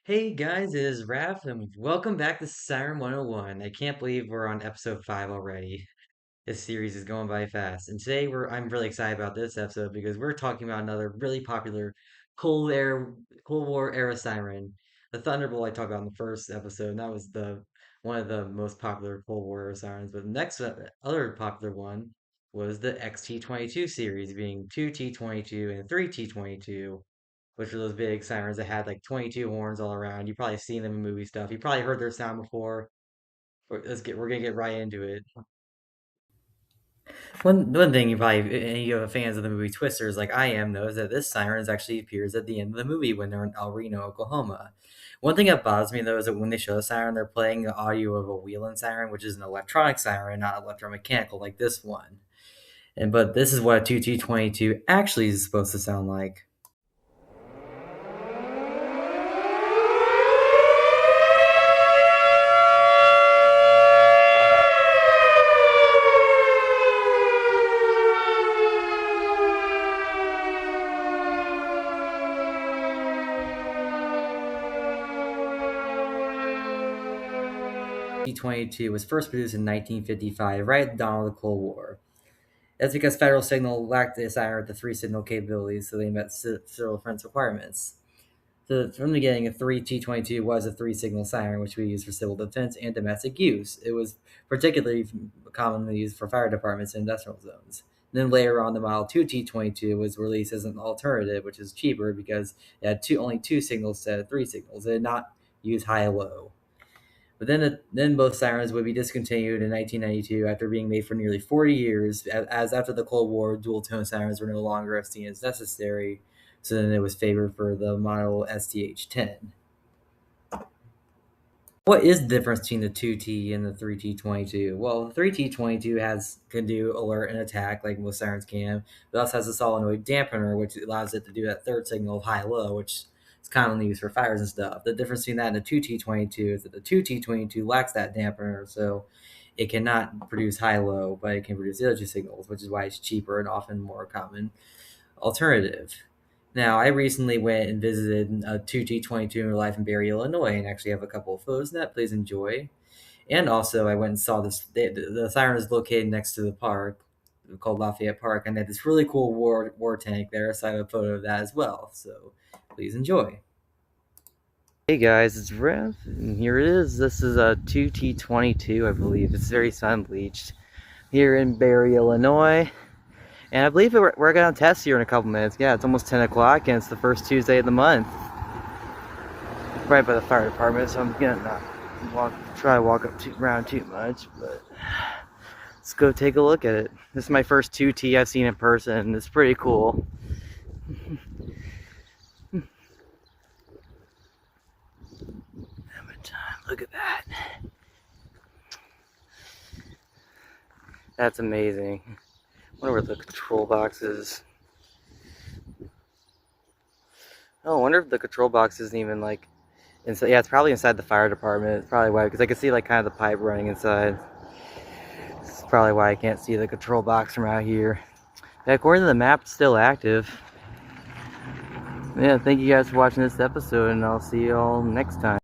Hey guys, it is Raph, and welcome back to Siren 101. I can't believe we're on episode 5 already. This series is going by fast. And today I'm really excited about this episode because we're talking about another really popular Cold Air Cold War era siren. The Thunderbolt I talked about in the first episode, and that was the one of the most popular Cold War era sirens. But the next other popular one was the XT-22 series, being two T-22 and three T-22, which are those big sirens that had like 22 horns all around. You've probably seen them in movie stuff. You probably heard their sound before. We're gonna get right into it. One thing you probably any of the fans of the movie Twisters like I am knows that this siren actually appears at the end of the movie when they're in El Reno, Oklahoma. One thing that bothers me though is that when they show the siren, they're playing the audio of a wheeling siren, which is an electronic siren, not electromechanical like this one. But this is what a 2T22 actually is supposed to sound like. T-22 was first produced in 1955, right at the dawn of the Cold War. That's because Federal Signal lacked the siren with the three signal capabilities, so they met civil defense requirements. So from the beginning, a 3T-22 was a three signal siren, which we used for civil defense and domestic use. It was particularly commonly used for fire departments in industrial zones. And then later on, the Model 2T-22 was released as an alternative, which is cheaper because it had only two signals instead of three signals. It did not use high-low. But then both sirens would be discontinued in 1992 after being made for nearly 40 years, as after the Cold War, dual-tone sirens were no longer seen as necessary, so then it was favored for the model STH-10. What is the difference between the 2T and the 3T-22? Well, the 3T-22 can do alert and attack like most sirens can, but also has a solenoid dampener, which allows it to do that third signal of high-low, which is commonly used for fires and stuff. The difference between that and the 2T-22 is that the 2T-22 lacks that dampener, so it cannot produce high-low, but it can produce the other two signals, which is why it's cheaper and often more common alternative. Now, I recently went and visited a 2T-22 in real life in Barry, Illinois, and actually have a couple of photos in that. Please enjoy. And also, I went and saw this. The siren is located next to the park called Lafayette Park, and they had this really cool war tank there, so I have a photo of that as well. So please enjoy. Hey guys, it's Rev, and here it is. This is a 2T-22, I believe. It's very sun bleached here in Barry, Illinois. And I believe we're going to test here in a couple minutes. Yeah, it's almost 10 o'clock, and it's the first Tuesday of the month. Right by the fire department, so I'm going to not try to walk around too much, but let's go take a look at it. This is my first 2T I've seen in person. It's pretty cool. Look at that. That's amazing. I wonder where the control box is. Oh, I wonder if the control box isn't even like inside. Yeah, it's probably inside the fire department. It's probably why, because I can see like kind of the pipe running inside. It's probably why I can't see the control box from out here. Yeah, according to the map, it's still active. Yeah, thank you guys for watching this episode, and I'll see you all next time.